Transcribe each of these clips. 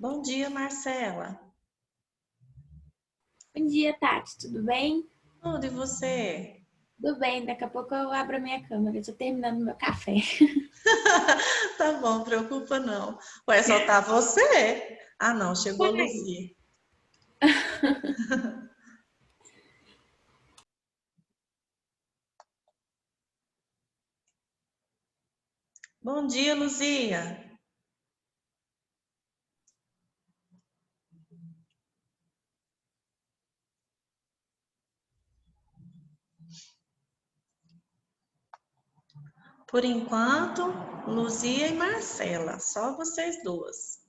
Bom dia, Marcela. Bom dia, Tati. Tudo bem? Tudo e você? Tudo bem. Daqui a pouco eu abro a minha câmera. Eu tô terminando meu café. Tá bom, preocupa não. Ué, só tá você? Ah, não, chegou a Luzia. Bom dia, Luzia. Por enquanto, Luzia e Marcela, só vocês duas.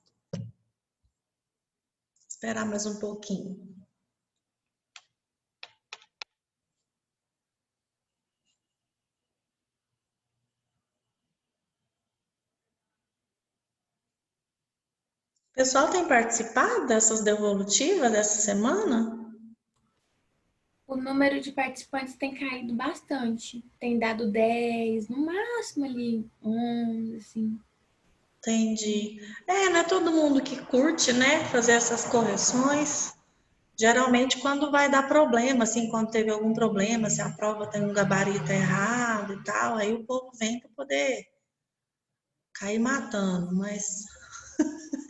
Esperar mais um pouquinho. O pessoal tem participado dessas devolutivas dessa semana? O número de participantes tem caído bastante. Tem dado 10, no máximo ali 11, assim. Entendi. Não é todo mundo que curte, né, fazer essas correções. Geralmente, quando vai dar problema, assim, quando teve algum problema, se a prova tem um gabarito errado e tal, aí o povo vem para poder cair matando, mas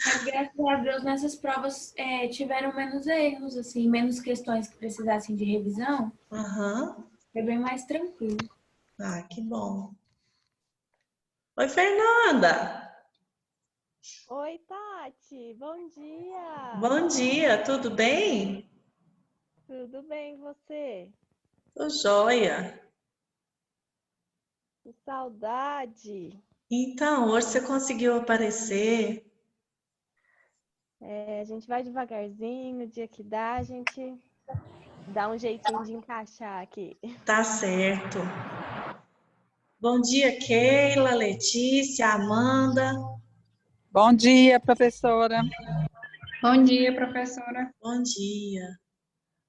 Mas graças a Deus nessas provas tiveram menos erros, assim, menos questões que precisassem de revisão. aham. Foi bem mais tranquilo. Ah, que bom. Oi, Fernanda. Oi, Tati, bom dia! Bom dia, tudo bem? Tudo bem, você? Tô joia. Que saudade! Então, hoje você conseguiu aparecer? A gente vai devagarzinho, o dia que dá, a gente dá um jeitinho de encaixar aqui. Tá certo. Bom dia, Keila, Letícia, Amanda. Bom dia, professora. Bom dia, professora. Bom dia.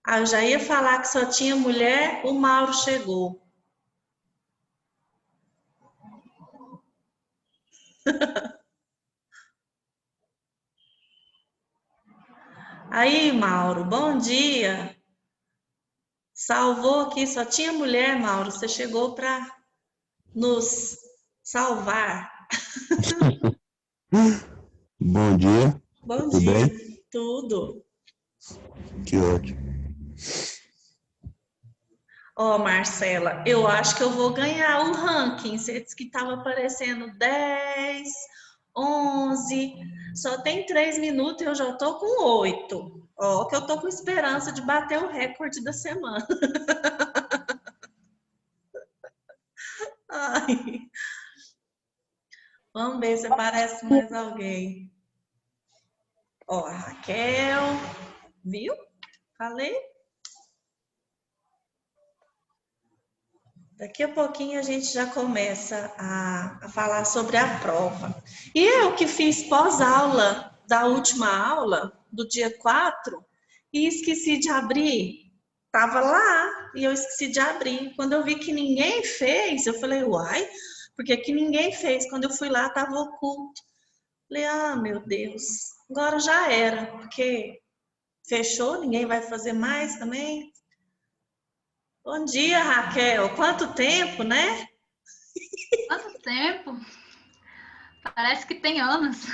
Ah, eu já ia falar que só tinha mulher, o Mauro chegou. Aí, Mauro, bom dia. Salvou aqui, só tinha mulher, Mauro. Você chegou para nos salvar. Bom dia, Bom tudo dia. bem? Tudo. Que ótimo. Ó, Marcela, eu acho que eu vou ganhar o ranking. Você disse que estava aparecendo 10, 11. Só tem 3 minutos e eu já tô com 8. Ó, que eu tô com esperança de bater o recorde da semana. Ai, vamos ver se aparece mais alguém. Ó, a Raquel, viu? Falei. Daqui a pouquinho a gente já começa a falar sobre a prova. E eu que fiz pós-aula da última aula, do dia 4, e esqueci de abrir. Tava lá e eu esqueci de abrir. Quando eu vi que ninguém fez, eu falei, uai, porque que ninguém fez? Quando eu fui lá, tava oculto. Falei, ah, meu Deus, agora já era, porque fechou, ninguém vai fazer mais também. Bom dia, Raquel. Quanto tempo, né? Quanto tempo? Parece que tem anos.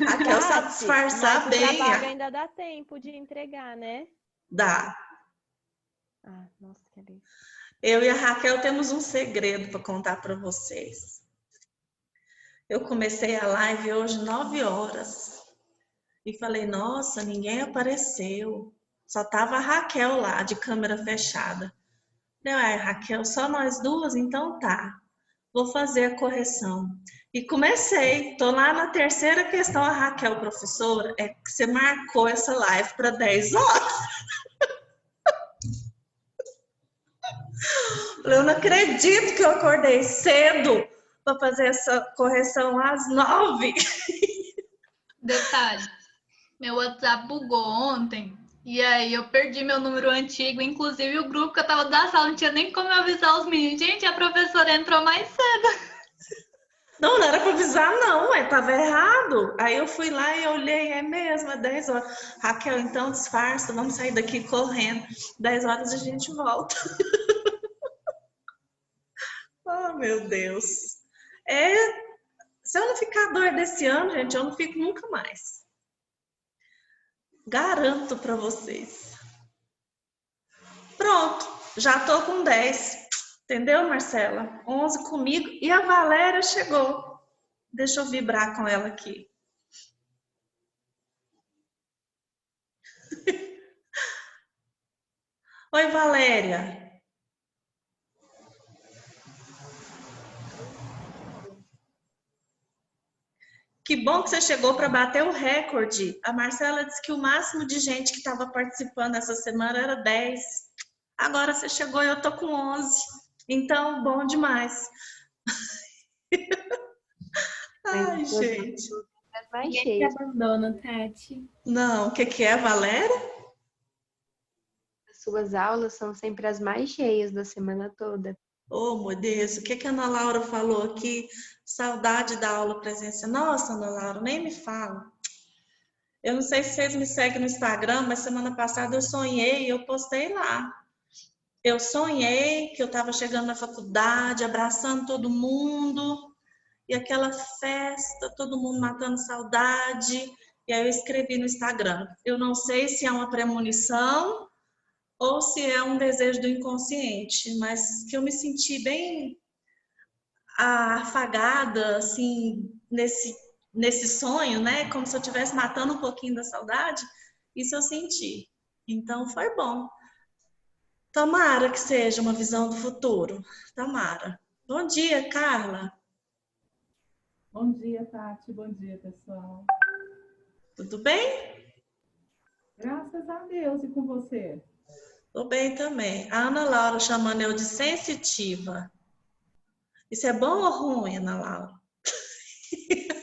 Raquel sabe Tati, mas disfarçar o bem. trabalho ainda dá tempo de entregar, né? Dá. Ah, nossa, que delícia. Eu e a Raquel temos um segredo para contar para vocês. Eu comecei a live hoje 9 horas e falei, nossa, ninguém apareceu. Só tava a Raquel lá, de câmera fechada. Falei, Raquel, só nós duas? Então tá. Vou fazer a correção. E comecei, tô lá na terceira questão, a Raquel, professora, é que você marcou essa live para 10 horas. Eu não acredito que eu acordei cedo para fazer essa correção às 9. Detalhe, meu WhatsApp bugou ontem. E aí eu perdi meu número antigo. Inclusive o grupo que eu tava da sala não tinha nem como eu avisar os meninos. Gente, a professora entrou mais cedo. Não, não era para avisar, não, tava errado. Aí eu fui lá e olhei, é mesmo, é 10 horas. Raquel, então disfarça, vamos sair daqui correndo. 10 horas a gente volta. Oh, meu Deus. É, se eu não ficar doida esse ano, gente, eu não fico nunca mais. Garanto para vocês. Pronto, já tô com 10. Entendeu, Marcela? 11 comigo e a Valéria chegou. Deixa eu vibrar com ela aqui. Oi, Valéria. Que bom que você chegou para bater o recorde. A Marcela disse que o máximo de gente que estava participando essa semana era 10. Agora você chegou e eu tô com 11. Então, bom demais. Ai, gente. Mais Ninguém te cheias. abandona, Tati. Não, o que é, Valéria? As suas aulas são sempre as mais cheias da semana toda. Oh, meu Deus, o que a Ana Laura falou aqui? Saudade da aula presencial. Nossa, Ana Laura, nem me fala. Eu não sei se vocês me seguem no Instagram, mas semana passada eu sonhei e eu postei lá. Eu sonhei que eu estava chegando na faculdade, abraçando todo mundo, e aquela festa, todo mundo matando saudade. E aí eu escrevi no Instagram. Eu não sei se é uma premonição ou se é um desejo do inconsciente, mas que eu me senti bem afagada, assim, nesse sonho, né? Como se eu estivesse matando um pouquinho da saudade. Isso eu senti. Então foi bom. Tomara que seja uma visão do futuro. Tomara. Bom dia, Carla. Bom dia, Tati. Bom dia, pessoal. Tudo bem? Graças a Deus. E com você? Tô bem também. A Ana Laura chamando eu de sensitiva. Isso é bom ou ruim, Ana Laura?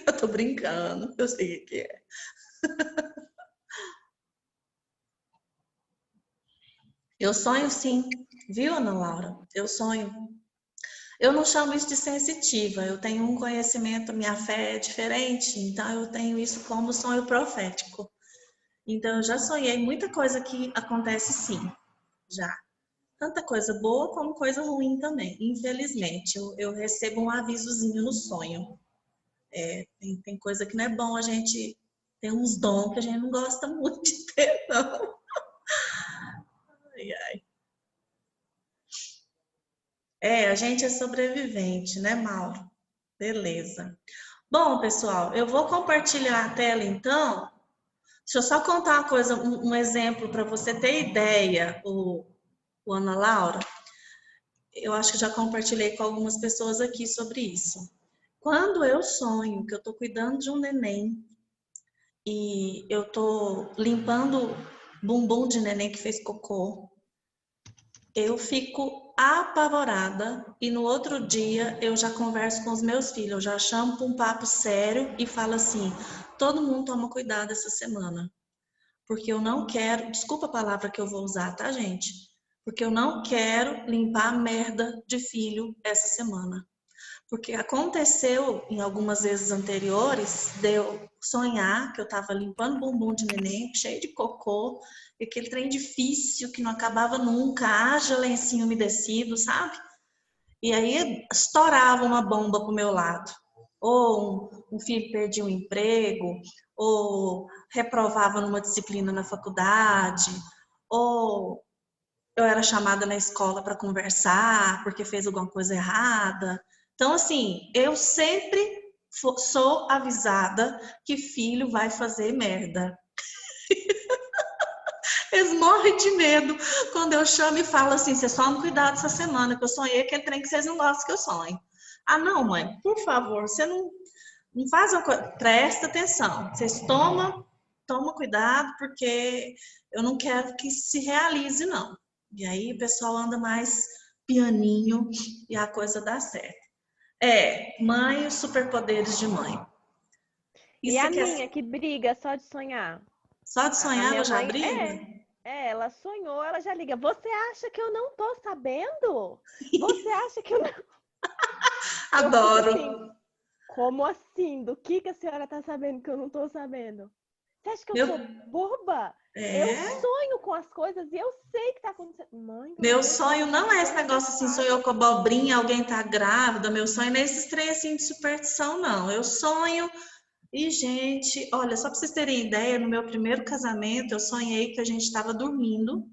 Eu tô brincando. Eu sei o que é. Eu sonho sim. Viu, Ana Laura? Eu sonho. Eu não chamo isso de sensitiva. Eu tenho um conhecimento, minha fé é diferente. Então eu tenho isso como sonho profético. Então eu já sonhei muita coisa que acontece sim. Já. Tanta coisa boa como coisa ruim também. Infelizmente, eu recebo um avisozinho no sonho. Tem coisa que não é bom a gente... Tem uns dons que a gente não gosta muito de ter, não. Ai, ai. A gente é sobrevivente, né, Mauro? Beleza. Bom, pessoal, eu vou compartilhar a tela, então. Deixa eu só contar uma coisa, um exemplo para você ter ideia, o Ana Laura. Eu acho que já compartilhei com algumas pessoas aqui sobre isso. Quando eu sonho que eu estou cuidando de um neném e eu estou limpando o bumbum de neném que fez cocô, eu fico apavorada e no outro dia eu já converso com os meus filhos, eu já chamo para um papo sério e falo assim, todo mundo toma cuidado essa semana, porque eu não quero, desculpa a palavra que eu vou usar, tá, gente? Porque eu não quero limpar a merda de filho essa semana. Porque aconteceu em algumas vezes anteriores de eu sonhar que eu estava limpando o bumbum de neném, cheio de cocô, e aquele trem difícil que não acabava nunca, haja lencinho umedecido, sabe? E aí estourava uma bomba pro meu lado. Ou um filho perdia um emprego, ou reprovava numa disciplina na faculdade, ou eu era chamada na escola para conversar porque fez alguma coisa errada. Então, assim, eu sempre sou avisada que filho vai fazer merda. Eles morrem de medo quando eu chamo e falo assim, vocês tomam cuidado essa semana, que eu sonhei aquele trem que vocês não gostam que eu sonho. Ah, não, mãe, por favor, você não faz uma coisa, presta atenção, vocês tomam cuidado, porque eu não quero que se realize, não. E aí o pessoal anda mais pianinho e a coisa dá certo. Mãe, os superpoderes de mãe. E a minha, que briga só de sonhar. Só de sonhar ela já mãe, briga? Ela sonhou, ela já liga. Você acha que eu não tô sabendo? Você acha que eu não... Adoro. Eu fico assim, Como assim? Do que a senhora tá sabendo que eu não tô sabendo? Você acha que eu sou boba? Eu sonho com as coisas e eu sei que tá acontecendo. Mãe, Meu sonho não é esse negócio assim, sonhou com abobrinha, alguém tá grávida. Meu sonho não é esses trem assim de superstição, não. Eu sonho. E, gente, olha, só para vocês terem ideia, no meu primeiro casamento, eu sonhei que a gente estava dormindo.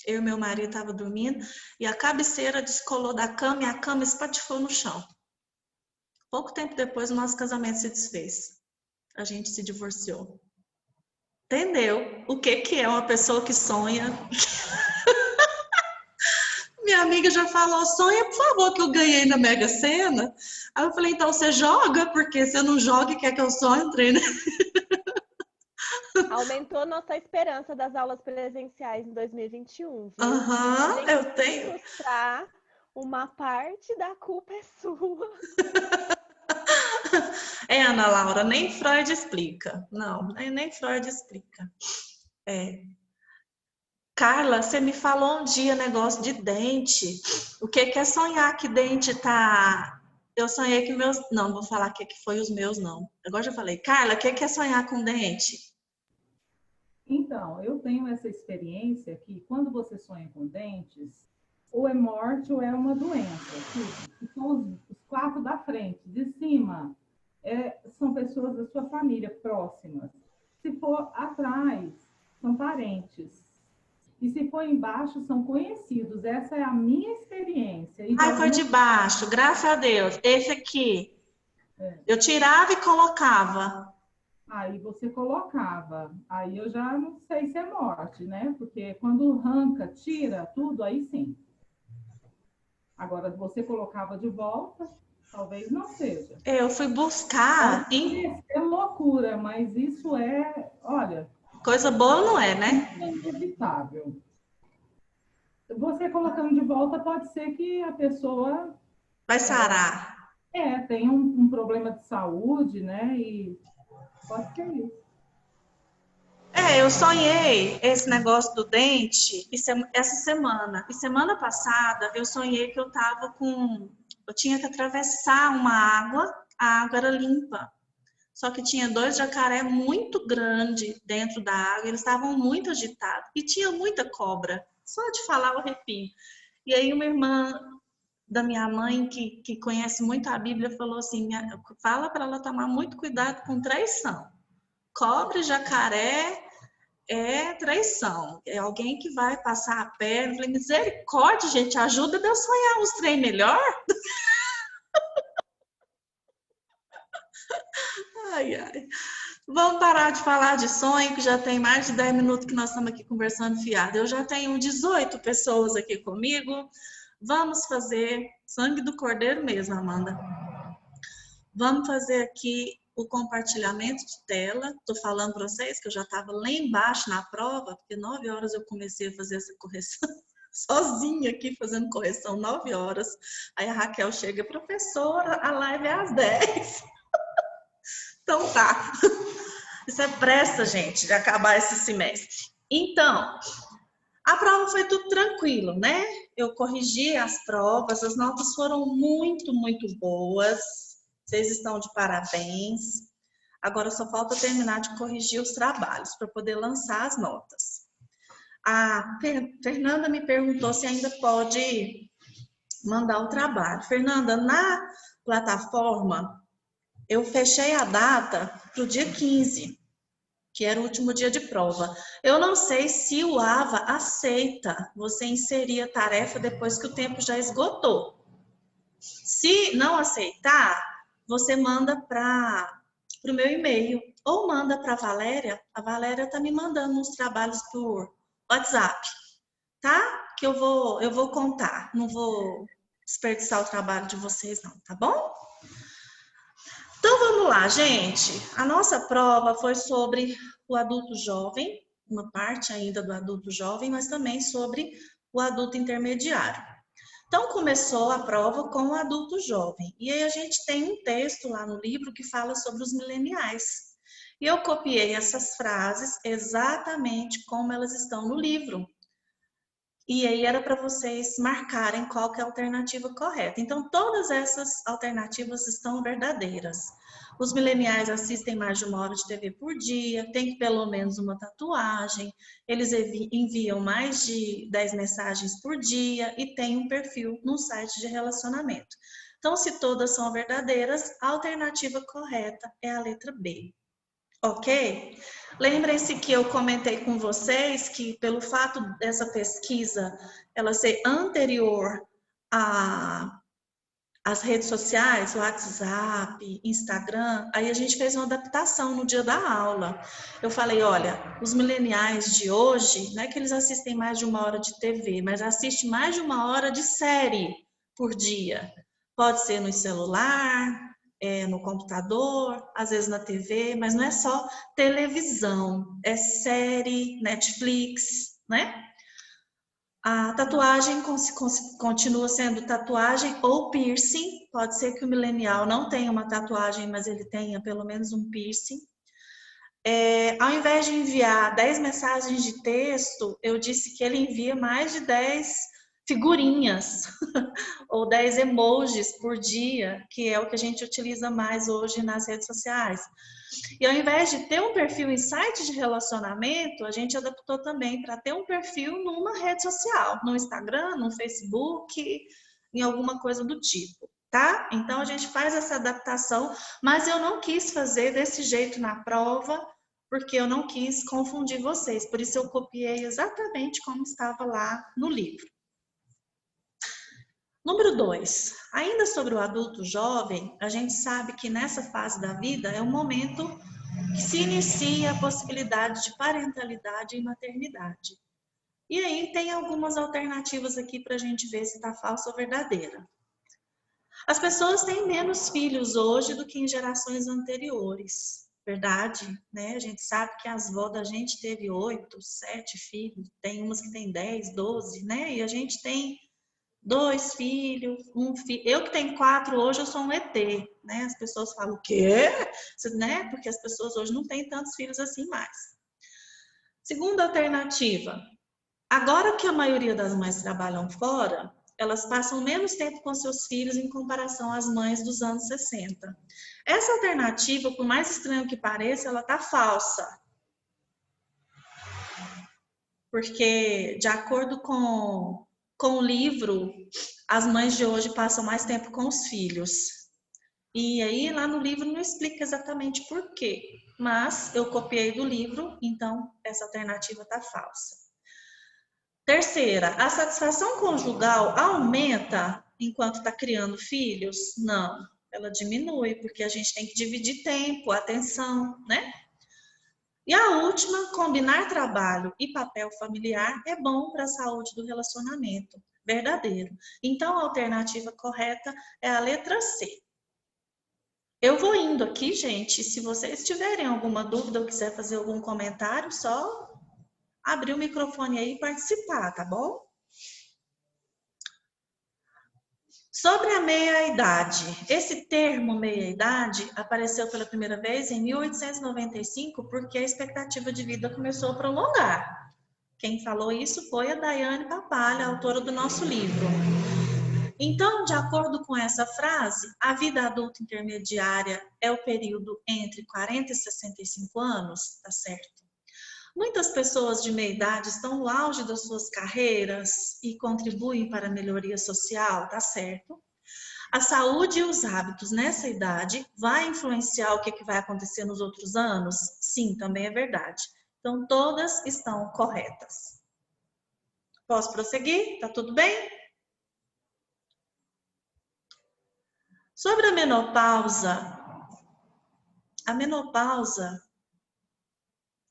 Eu e meu marido estavam dormindo e a cabeceira descolou da cama e a cama espatifou no chão. Pouco tempo depois, o nosso casamento se desfez. A gente se divorciou. Entendeu? O que é uma pessoa que sonha? Minha amiga já falou, sonha, por favor, que eu ganhei na Mega Sena. Aí eu falei, então você joga? Porque se eu não jogo, quer que eu sonhe, treine? Aumentou nossa esperança das aulas presenciais em 2021, viu? Aham, eu tenho. Mostrar uma parte da culpa é sua. Ana Laura, nem Freud explica. Não, nem Freud explica. Carla, você me falou um dia negócio de dente. O que é sonhar que dente tá... Eu sonhei que meus... Não vou falar que foi os meus, não. Agora já falei. Carla, o que é sonhar com dente? Então, eu tenho essa experiência que quando você sonha com dentes, ou é morte ou é uma doença. Que são os 4 da frente. De cima, são pessoas da sua família próximas. Se for atrás, são parentes. E se for embaixo, são conhecidos. Essa é a minha experiência. Ai, foi de baixo, graças a Deus. Esse aqui. Eu tirava e colocava. Aí você colocava. Aí eu já não sei se é morte, né? Porque quando arranca, tira tudo, aí sim. Agora, você colocava de volta, talvez não seja. Eu fui buscar. É loucura, mas isso olha... Coisa boa não é, né? É inevitável. Você colocando de volta, pode ser que a pessoa... Vai sarar. Tem um problema de saúde, né? E pode ser isso. Eu sonhei esse negócio do dente essa semana. E semana passada eu sonhei que eu tinha que atravessar uma água, a água era limpa. Só que tinha 2 jacaré muito grandes dentro da água, eles estavam muito agitados. E tinha muita cobra. Só de falar eu arrepio. E aí uma irmã da minha mãe, que conhece muito a Bíblia, falou assim, fala para ela tomar muito cuidado com traição. Cobra e jacaré é traição. É alguém que vai passar a perna. Eu falei, misericórdia, gente, ajuda eu sonhar uns trem melhor. Ai, ai. Vamos parar de falar de sonho, que já tem mais de 10 minutos que nós estamos aqui conversando fiado. Eu já tenho 18 pessoas aqui comigo. Vamos fazer sangue do cordeiro mesmo, Amanda. Vamos fazer aqui o compartilhamento de tela. Estou falando para vocês que eu já estava lá embaixo na prova, porque 9 horas eu comecei a fazer essa correção. Sozinha aqui fazendo correção, 9 horas. Aí a Raquel chega, professora, a live é às 10. Então tá. Isso é pressa, gente, de acabar esse semestre. Então, a prova foi tudo tranquilo, né? Eu corrigi as provas, as notas foram muito, muito boas. Vocês estão de parabéns. Agora só falta terminar de corrigir os trabalhos para poder lançar as notas. A Fernanda me perguntou se ainda pode mandar o trabalho. Fernanda, na plataforma, eu fechei a data para o dia 15, que era o último dia de prova. Eu não sei se o AVA aceita você inserir a tarefa depois que o tempo já esgotou. Se não aceitar, você manda para o meu e-mail ou manda para a Valéria. A Valéria está me mandando uns trabalhos por WhatsApp, tá? Que eu vou contar. Não vou desperdiçar o trabalho de vocês não, tá bom? Então vamos lá, gente. A nossa prova foi sobre o adulto jovem, uma parte ainda do adulto jovem, mas também sobre o adulto intermediário. Então começou a prova com o adulto jovem. E aí a gente tem um texto lá no livro que fala sobre os mileniais. E eu copiei essas frases exatamente como elas estão no livro. E aí era para vocês marcarem qual que é a alternativa correta. Então, todas essas alternativas estão verdadeiras. Os mileniais assistem mais de 1 hora de TV por dia, tem pelo menos uma tatuagem, eles enviam mais de 10 mensagens por dia e tem um perfil no site de relacionamento. Então, se todas são verdadeiras, a alternativa correta é a letra B. Ok? Lembrem-se que eu comentei com vocês que pelo fato dessa pesquisa ela ser anterior às redes sociais, WhatsApp, Instagram, aí a gente fez uma adaptação no dia da aula. Eu falei, olha, os mileniais de hoje, não é que eles assistem mais de 1 hora de TV, mas assistem mais de 1 hora de série por dia. Pode ser no celular, no computador, às vezes na TV, mas não é só televisão, é série, Netflix, né? A tatuagem continua sendo tatuagem ou piercing. Pode ser que o millennial não tenha uma tatuagem, mas ele tenha pelo menos um piercing. Ao invés de enviar 10 mensagens de texto, eu disse que ele envia mais de 10 figurinhas ou 10 emojis por dia, que é o que a gente utiliza mais hoje nas redes sociais. E ao invés de ter um perfil em site de relacionamento, a gente adaptou também para ter um perfil numa rede social, no Instagram, no Facebook, em alguma coisa do tipo, tá? Então a gente faz essa adaptação, mas eu não quis fazer desse jeito na prova, porque eu não quis confundir vocês, por isso eu copiei exatamente como estava lá no livro. Número 2, ainda sobre o adulto jovem, a gente sabe que nessa fase da vida é um momento que se inicia a possibilidade de parentalidade e maternidade. E aí tem algumas alternativas aqui para a gente ver se está falsa ou verdadeira. As pessoas têm menos filhos hoje do que em gerações anteriores, verdade? Né? A gente sabe que as avós da gente teve 8, 7 filhos, tem umas que tem 10, 12, né? E a gente tem 2 filhos, 1 filho. Eu que tenho 4 hoje, eu sou um ET, né? As pessoas falam, o quê? Né? Porque as pessoas hoje não têm tantos filhos assim mais. Segunda alternativa, agora que a maioria das mães trabalham fora, elas passam menos tempo com seus filhos em comparação às mães dos anos 60. Essa alternativa, por mais estranho que pareça, ela tá falsa. Porque, de acordo com o livro, as mães de hoje passam mais tempo com os filhos. E aí, lá no livro, não explica exatamente por quê. Mas eu copiei do livro, então essa alternativa está falsa. Terceira, a satisfação conjugal aumenta enquanto está criando filhos? Não, ela diminui, porque a gente tem que dividir tempo, atenção, né? E a última, combinar trabalho e papel familiar é bom para a saúde do relacionamento. Verdadeiro. Então, a alternativa correta é a letra C. Eu vou indo aqui, gente. Se vocês tiverem alguma dúvida ou quiser fazer algum comentário, só abrir o microfone aí e participar, tá bom? Sobre a meia-idade. Esse termo meia-idade apareceu pela primeira vez em 1895 porque a expectativa de vida começou a prolongar. Quem falou isso foi a Daiane Papalha, autora do nosso livro. Então, de acordo com essa frase, a vida adulta intermediária é o período entre 40 e 65 anos, tá certo? Muitas pessoas de meia idade estão no auge das suas carreiras e contribuem para a melhoria social, tá certo? A saúde e os hábitos nessa idade vai influenciar o que vai acontecer nos outros anos? Sim, também é verdade. Então, todas estão corretas. Posso prosseguir? Tá tudo bem? Sobre a menopausa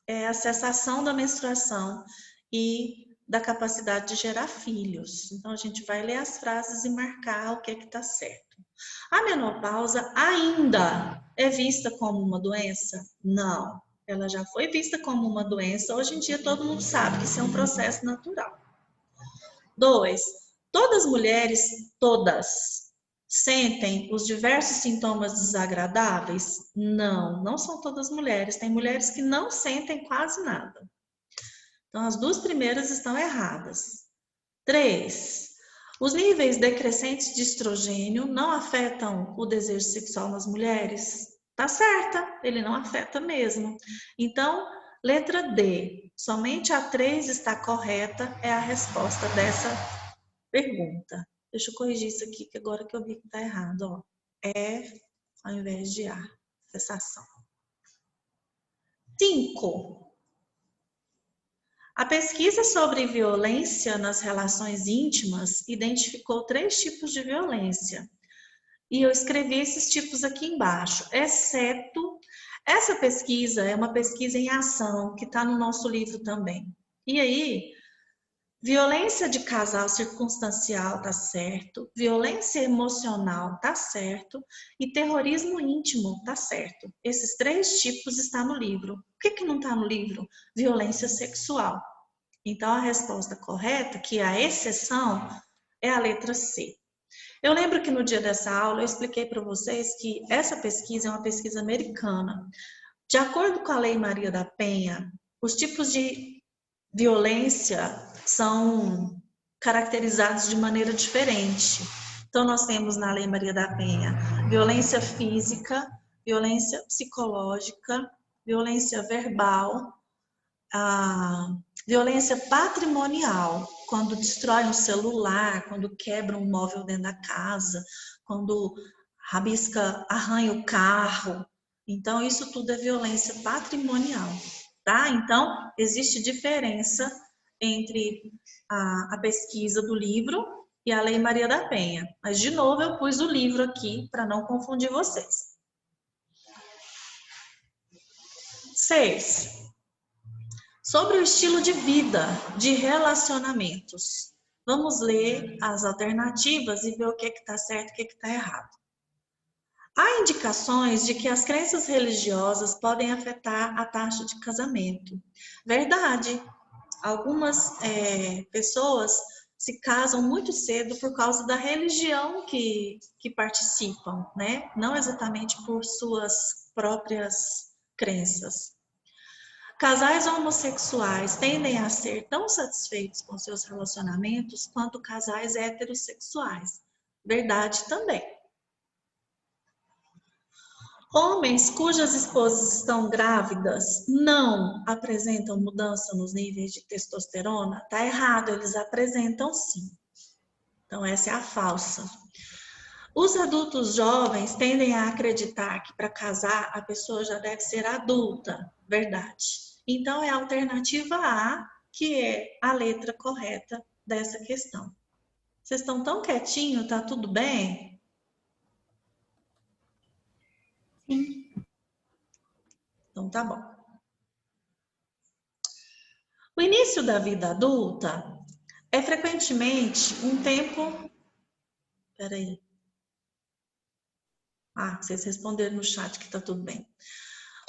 é a cessação da menstruação e da capacidade de gerar filhos. Então, a gente vai ler as frases e marcar o que está certo. A menopausa ainda é vista como uma doença? Não. Ela já foi vista como uma doença. Hoje em dia, todo mundo sabe que isso é um processo natural. 2. Todas as mulheres, todas, sentem os diversos sintomas desagradáveis? Não, não são todas as mulheres. Tem mulheres que não sentem quase nada. Então, as 2 primeiras estão erradas. 3. Os níveis decrescentes de estrogênio não afetam o desejo sexual nas mulheres? Tá certa, ele não afeta mesmo. Então, letra D, somente a 3 está correta, é a resposta dessa pergunta. Deixa eu corrigir isso aqui, que agora que eu vi que está errado, ó. E ao invés de A, cessação. 5. A pesquisa sobre violência nas relações íntimas identificou 3 tipos de violência. E eu escrevi esses tipos aqui embaixo, exceto... Essa pesquisa é uma pesquisa em ação, que está no nosso livro também. E aí, violência de casal circunstancial tá certo, violência emocional tá certo e terrorismo íntimo tá certo. Esses 3 tipos estão no livro. O que não está no livro? Violência sexual. Então, a resposta correta, que é a exceção, é a letra C. Eu lembro que no dia dessa aula eu expliquei para vocês que essa pesquisa é uma pesquisa americana. De acordo com a Lei Maria da Penha, os tipos de violência são caracterizados de maneira diferente. Então, nós temos na Lei Maria da Penha violência física, violência psicológica, violência verbal, a violência patrimonial, quando destrói um celular, quando quebra um móvel dentro da casa, quando rabisca, arranha o carro. Então, isso tudo é violência patrimonial, tá? Então, existe diferença entre a pesquisa do livro e a Lei Maria da Penha. Mas, de novo, eu pus o livro aqui para não confundir vocês. 6. Sobre o estilo de vida, de relacionamentos. Vamos ler as alternativas e ver o que está certo e o que está errado. Há indicações de que as crenças religiosas podem afetar a taxa de casamento. Verdade. Algumas pessoas se casam muito cedo por causa da religião que participam, né? Não exatamente por suas próprias crenças. Casais homossexuais tendem a ser tão satisfeitos com seus relacionamentos quanto casais heterossexuais. Verdade também. Homens cujas esposas estão grávidas não apresentam mudança nos níveis de testosterona? Tá errado, eles apresentam sim. Então, essa é a falsa. Os adultos jovens tendem a acreditar que para casar a pessoa já deve ser adulta. Verdade. Então, é a alternativa A, que é a letra correta dessa questão. Vocês estão tão quietinhos, tá tudo bem? Sim. Então, tá bom. O início da vida adulta é frequentemente um tempo... Peraí. Vocês responderam no chat que tá tudo bem.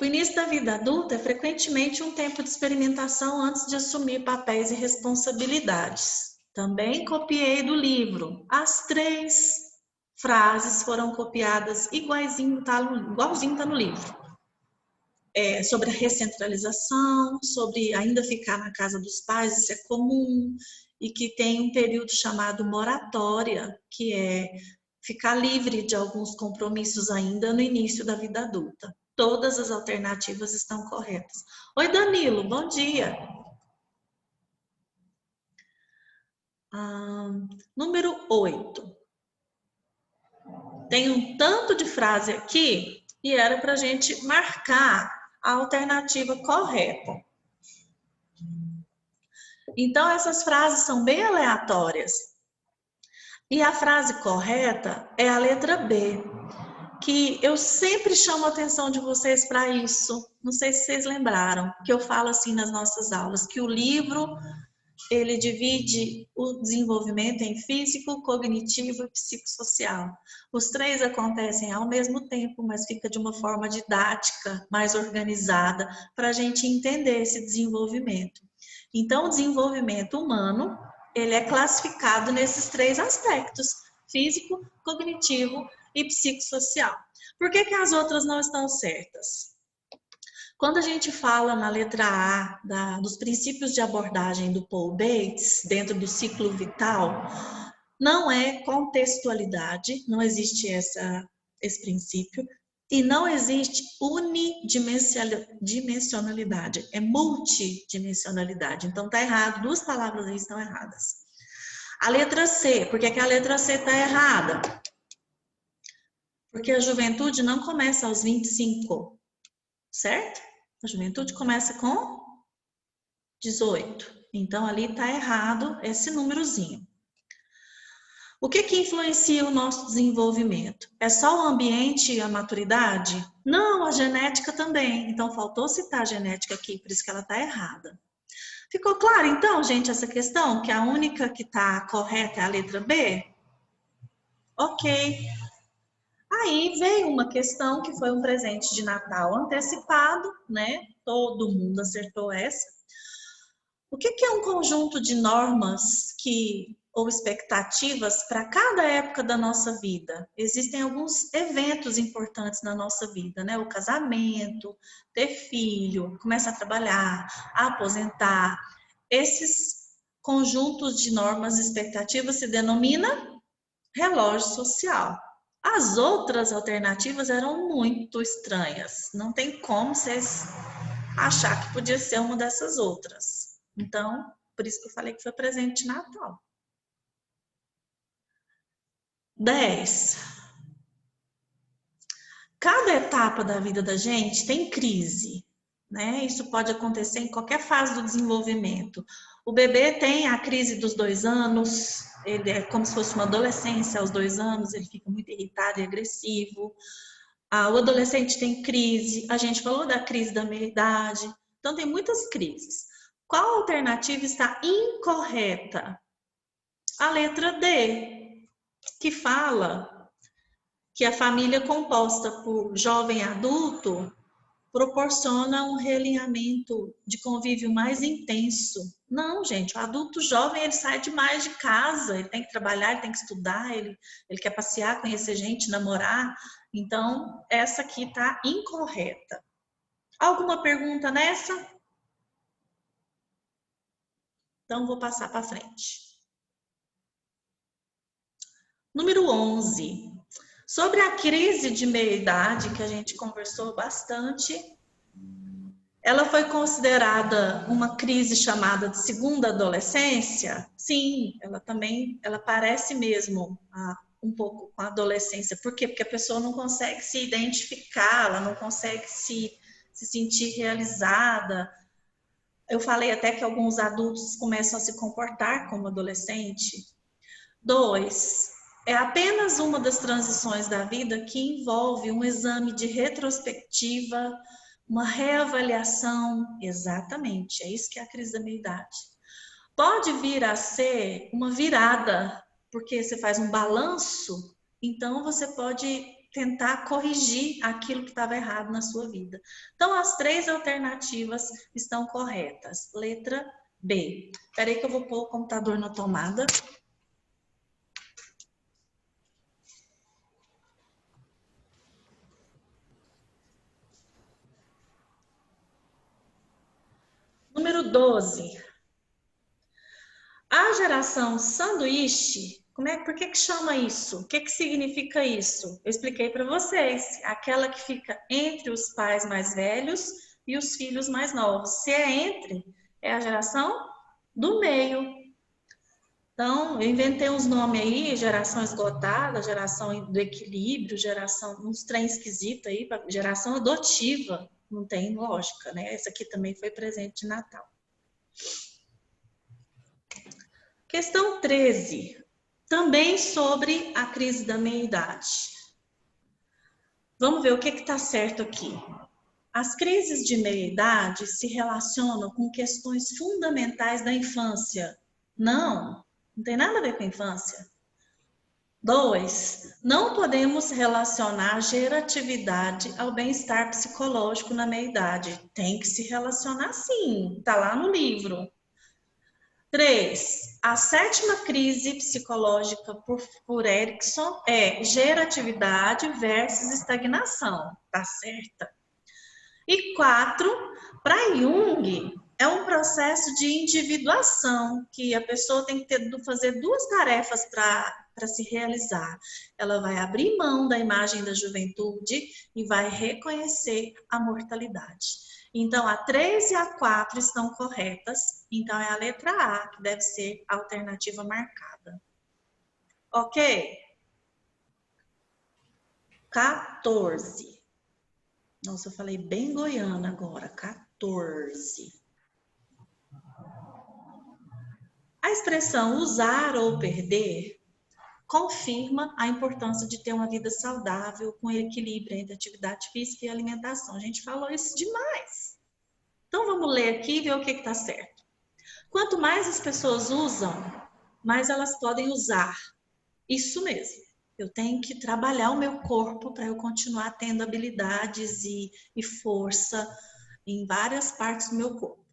O início da vida adulta é frequentemente um tempo de experimentação antes de assumir papéis e responsabilidades. Também copiei do livro. As 3 frases foram copiadas igualzinho tá no livro. Sobre a recentralização, sobre ainda ficar na casa dos pais, isso é comum, e que tem um período chamado moratória, que é ficar livre de alguns compromissos ainda no início da vida adulta. Todas as alternativas estão corretas. Oi, Danilo, bom dia. Número 8. Tem um tanto de frase aqui e era para a gente marcar a alternativa correta. Então, essas frases são bem aleatórias. E a frase correta é a letra B, que eu sempre chamo a atenção de vocês para isso. Não sei se vocês lembraram, que eu falo assim nas nossas aulas, que o livro, ele divide o desenvolvimento em físico, cognitivo e psicossocial. Os 3 acontecem ao mesmo tempo, mas fica de uma forma didática, mais organizada, para a gente entender esse desenvolvimento. Então, o desenvolvimento humano, ele é classificado nesses 3 aspectos, físico, cognitivo e psicossocial. Por que as outras não estão certas? Quando a gente fala na letra A dos princípios de abordagem do Paul Bates, dentro do ciclo vital, não é contextualidade, não existe esse princípio, e não existe unidimensionalidade, é multidimensionalidade. Então está errado, duas palavras aí estão erradas. A letra C, por que a letra C está errada? Porque a juventude não começa aos 25, certo? A juventude começa com 18. Então, ali está errado esse númerozinho. O que influencia o nosso desenvolvimento? É só o ambiente e a maturidade? Não, a genética também. Então, faltou citar a genética aqui, por isso que ela está errada. Ficou claro, então, gente, essa questão? Que a única que está correta é a letra B? Ok. Aí veio uma questão que foi um presente de Natal antecipado, né? Todo mundo acertou essa. O que é um conjunto de normas ou expectativas para cada época da nossa vida? Existem alguns eventos importantes na nossa vida, né? O casamento, ter filho, começar a trabalhar, aposentar. Esses conjuntos de normas e expectativas se denomina relógio social. As outras alternativas eram muito estranhas. Não tem como vocês achar que podia ser uma dessas outras. Então, por isso que eu falei que foi presente de Natal. 10. Cada etapa da vida da gente tem crise, né? Isso pode acontecer em qualquer fase do desenvolvimento. O bebê tem a crise dos 2 anos, ele é como se fosse uma adolescência aos 2 anos, ele fica muito irritado e agressivo. O adolescente tem crise, a gente falou da crise da meia-idade, então tem muitas crises. Qual alternativa está incorreta? A letra D, que fala que a família composta por jovem e adulto proporciona um realinhamento de convívio mais intenso. Não, gente, o adulto jovem, ele sai demais de casa, ele tem que trabalhar, ele tem que estudar, ele quer passear, conhecer gente, namorar. Então, essa aqui está incorreta. Alguma pergunta nessa? Então, vou passar para frente. Número 11. Sobre a crise de meia-idade, que a gente conversou bastante, ela foi considerada uma crise chamada de segunda adolescência? Sim, ela parece mesmo um pouco com a adolescência. Por quê? Porque a pessoa não consegue se identificar, ela não consegue se sentir realizada. Eu falei até que alguns adultos começam a se comportar como adolescente. 2. É apenas uma das transições da vida que envolve um exame de retrospectiva, uma reavaliação. Exatamente, é isso que é a crise da meia-idade. Pode vir a ser uma virada, porque você faz um balanço, então você pode tentar corrigir aquilo que estava errado na sua vida. Então, as 3 alternativas estão corretas. Letra B. Espera aí que eu vou pôr o computador na tomada. Número 12. A geração sanduíche, por que chama isso? O que significa isso? Eu expliquei para vocês. Aquela que fica entre os pais mais velhos e os filhos mais novos. Se é entre, é a geração do meio. Então, eu inventei uns nomes aí, geração esgotada, geração do equilíbrio, geração, uns trem esquisito aí, geração adotiva. Não tem lógica, né? Essa aqui também foi presente de Natal. Questão 13. Também sobre a crise da meia-idade. Vamos ver o que está certo aqui. As crises de meia-idade se relacionam com questões fundamentais da infância. Não tem nada a ver com a infância. 2. Não podemos relacionar a geratividade ao bem-estar psicológico na meia-idade. Tem que se relacionar sim, está lá no livro. 3. A 7ª crise psicológica por Erikson é geratividade versus estagnação. Tá certa? E 4, para Jung, é um processo de individuação, que a pessoa tem que fazer 2 tarefas para se realizar. Ela vai abrir mão da imagem da juventude e vai reconhecer a mortalidade. Então, a 3 e a 4 estão corretas, então é a letra A que deve ser a alternativa marcada. Ok? 14. Nossa, eu falei bem goiana agora. 14. A expressão usar ou perder confirma a importância de ter uma vida saudável com equilíbrio entre atividade física e alimentação. A gente falou isso demais. Então, vamos ler aqui e ver o que está certo. Quanto mais as pessoas usam, mais elas podem usar. Isso mesmo. Eu tenho que trabalhar o meu corpo para eu continuar tendo habilidades e força em várias partes do meu corpo.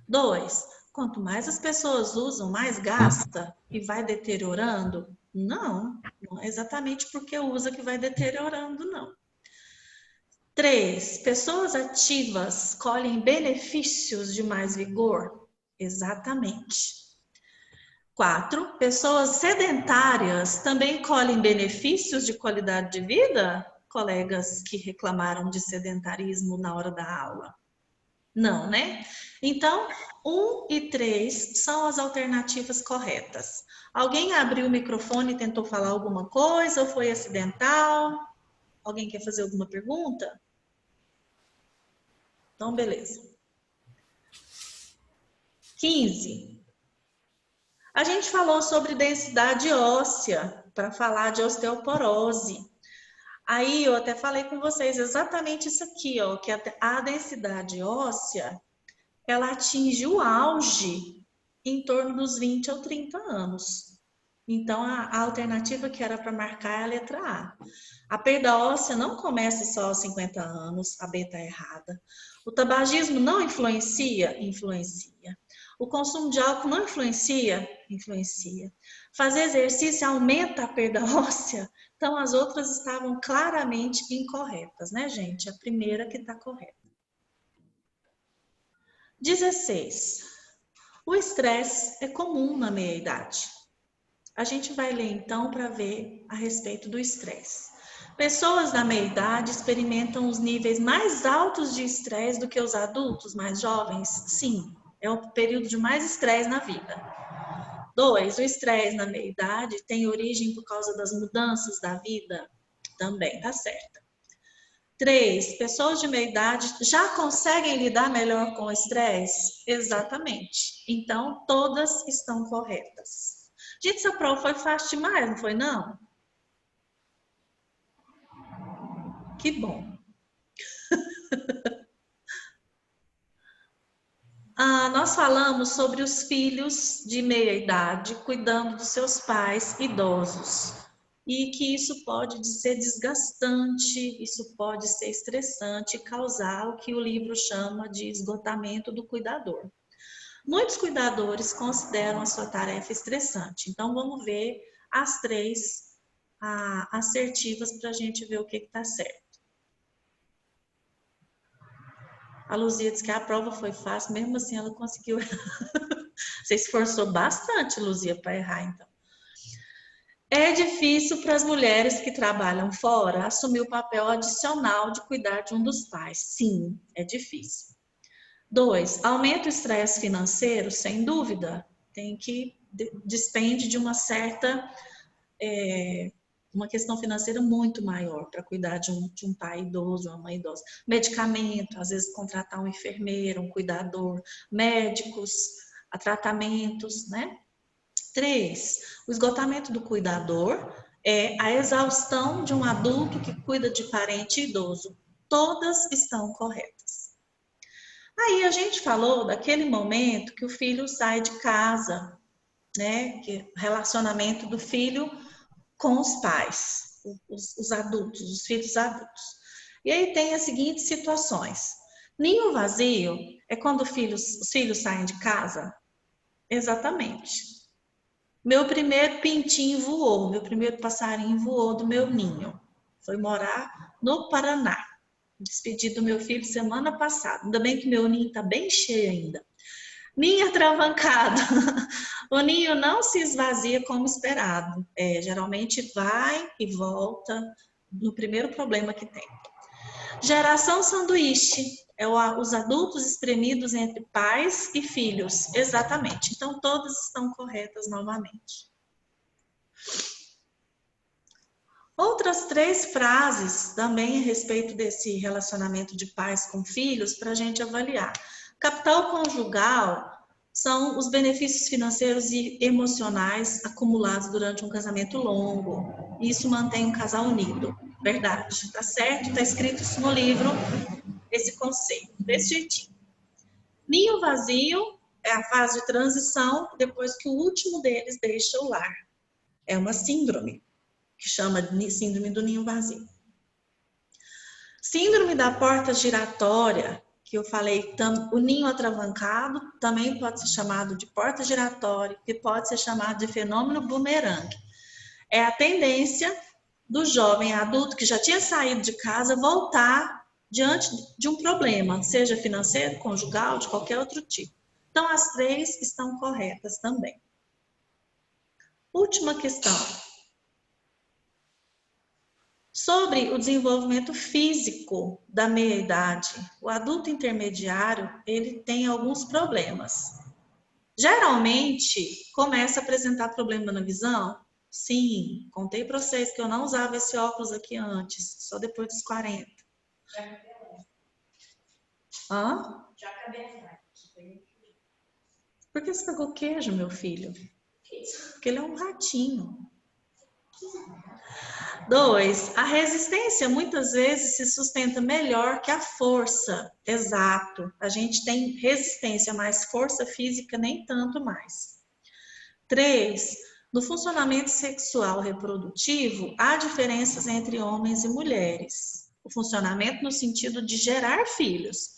2, quanto mais as pessoas usam, mais gasta e vai deteriorando? Não é exatamente porque usa que vai deteriorando, não. 3, pessoas ativas colhem benefícios de mais vigor? Exatamente. 4, pessoas sedentárias também colhem benefícios de qualidade de vida? Colegas que reclamaram de sedentarismo na hora da aula. Não, né? Então, 1 e 3 são as alternativas corretas. Alguém abriu o microfone e tentou falar alguma coisa ou foi acidental? Alguém quer fazer alguma pergunta? Então, beleza. 15. A gente falou sobre densidade óssea para falar de osteoporose. Aí eu até falei com vocês exatamente isso aqui, ó, que a densidade óssea, ela atinge o auge em torno dos 20 ou 30 anos. Então, a alternativa que era para marcar é a letra A. A perda óssea não começa só aos 50 anos, a B está errada. O tabagismo não influencia? Influencia. O consumo de álcool não influencia? Influencia. Fazer exercício aumenta a perda óssea? Então, as outras estavam claramente incorretas, né, gente? A primeira que está correta. 16. O estresse é comum na meia-idade. A gente vai ler, então, para ver a respeito do estresse. Pessoas da meia-idade experimentam os níveis mais altos de estresse do que os adultos mais jovens? Sim, é o período de mais estresse na vida. 2, o estresse na meia-idade tem origem por causa das mudanças da vida? Também tá certo. 3, pessoas de meia-idade já conseguem lidar melhor com o estresse? Exatamente. Então, todas estão corretas. Gente, essa prova foi fácil demais, não foi não? Que bom. Nós falamos sobre os filhos de meia-idade cuidando dos seus pais idosos. E que isso pode ser desgastante, isso pode ser estressante e causar o que o livro chama de esgotamento do cuidador. Muitos cuidadores consideram a sua tarefa estressante. Então, vamos ver as 3 assertivas para a gente ver o que está certo. A Luzia disse que a prova foi fácil, mesmo assim ela conseguiu. Você esforçou bastante, Luzia, para errar, então. É difícil para as mulheres que trabalham fora assumir o papel adicional de cuidar de um dos pais. Sim, é difícil. 2, aumenta o estresse financeiro? Sem dúvida. Despende de uma certa, uma questão financeira muito maior para cuidar de um pai idoso, uma mãe idosa. Medicamento, às vezes contratar um enfermeiro, um cuidador, médicos, tratamentos, né? 3, o esgotamento do cuidador é a exaustão de um adulto que cuida de parente idoso. Todas estão corretas. Aí a gente falou daquele momento que o filho sai de casa, né? Que é o relacionamento do filho com os pais, os adultos, os filhos adultos. E aí tem as seguintes situações. Ninho vazio é quando os filhos saem de casa? Exatamente. Meu primeiro pintinho voou, meu primeiro passarinho voou do meu ninho. Foi morar no Paraná. Despedi do meu filho semana passada. Ainda bem que meu ninho tá bem cheio ainda. Ninho atravancado. O ninho não se esvazia como esperado. Geralmente vai e volta no primeiro problema que tem. Geração sanduíche. Os adultos espremidos entre pais e filhos. Exatamente. Então, todas estão corretas novamente. Outras 3 frases também a respeito desse relacionamento de pais com filhos para a gente avaliar. Capital conjugal são os benefícios financeiros e emocionais acumulados durante um casamento longo. Isso mantém um casal unido. Verdade, tá certo? Tá escrito isso no livro, esse conceito, desse jeitinho. Ninho vazio é a fase de transição depois que o último deles deixa o lar. É uma síndrome que chama de síndrome do ninho vazio. Síndrome da porta giratória, que eu falei, o ninho atravancado também pode ser chamado de porta giratória, que pode ser chamado de fenômeno bumerangue. É a tendência do jovem adulto que já tinha saído de casa voltar diante de um problema, seja financeiro, conjugal, de qualquer outro tipo. Então, as 3 estão corretas também. Última questão. Sobre o desenvolvimento físico da meia-idade, o adulto intermediário, ele tem alguns problemas. Geralmente, começa a apresentar problema na visão. Sim, contei para vocês que eu não usava esse óculos aqui antes, só depois dos 40. Hã? Por que você pegou queijo, meu filho? Porque ele é um ratinho. 2, a resistência muitas vezes se sustenta melhor que a força. Exato. A gente tem resistência, mas força física nem tanto mais. 3, no funcionamento sexual reprodutivo, há diferenças entre homens e mulheres. O funcionamento no sentido de gerar filhos.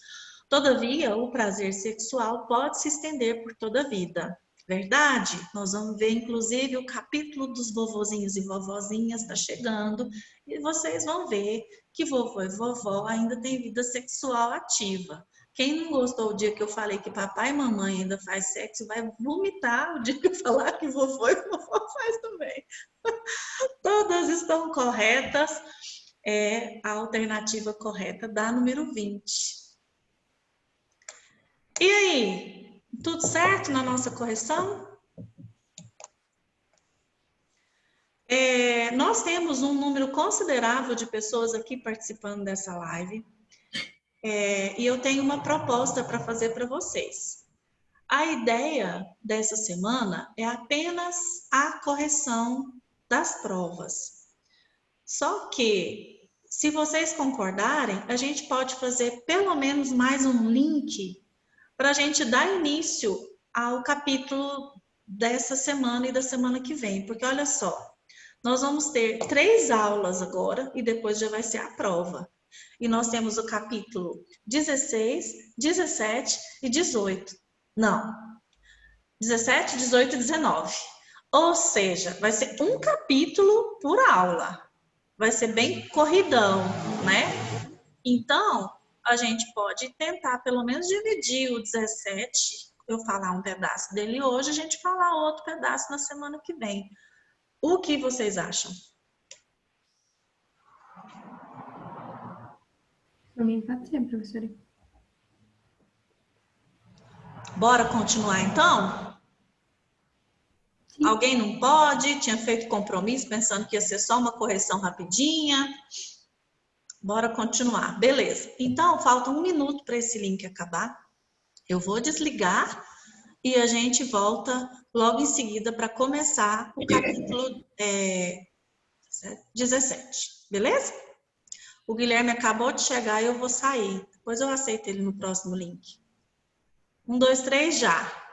Todavia, o prazer sexual pode se estender por toda a vida. Verdade? Nós vamos ver, inclusive, o capítulo dos vovozinhos e vovozinhas está chegando e vocês vão ver que vovô e vovó ainda têm vida sexual ativa. Quem não gostou do dia que eu falei que papai e mamãe ainda faz sexo vai vomitar o dia que eu falar que vovô e vovó faz também. Todas estão corretas. É a alternativa correta da número 20. E aí? Tudo certo na nossa correção? Nós temos um número considerável de pessoas aqui participando dessa live. E eu tenho uma proposta para fazer para vocês. A ideia dessa semana é apenas a correção das provas. Só que, se vocês concordarem, a gente pode fazer pelo menos mais um link para a gente dar início ao capítulo dessa semana e da semana que vem. Porque olha só, nós vamos ter 3 aulas agora e depois já vai ser a prova. E nós temos o capítulo 16, 17 e 18. Não, 17, 18 e 19. Ou seja, vai ser um capítulo por aula. Vai ser bem corridão, né? Então, a gente pode tentar pelo menos dividir o 17, eu falar um pedaço dele hoje, a gente falar outro pedaço na semana que vem. O que vocês acham? Para mim pode ser, professora. Bora continuar então? Sim. Alguém não pode? Tinha feito compromisso pensando que ia ser só uma correção rapidinha. Bora continuar. Beleza. Então, falta 1 minuto para esse link acabar. Eu vou desligar e a gente volta logo em seguida para começar o capítulo 17. Beleza? O Guilherme acabou de chegar e eu vou sair. Depois eu aceito ele no próximo link. 1, 2, 3, já.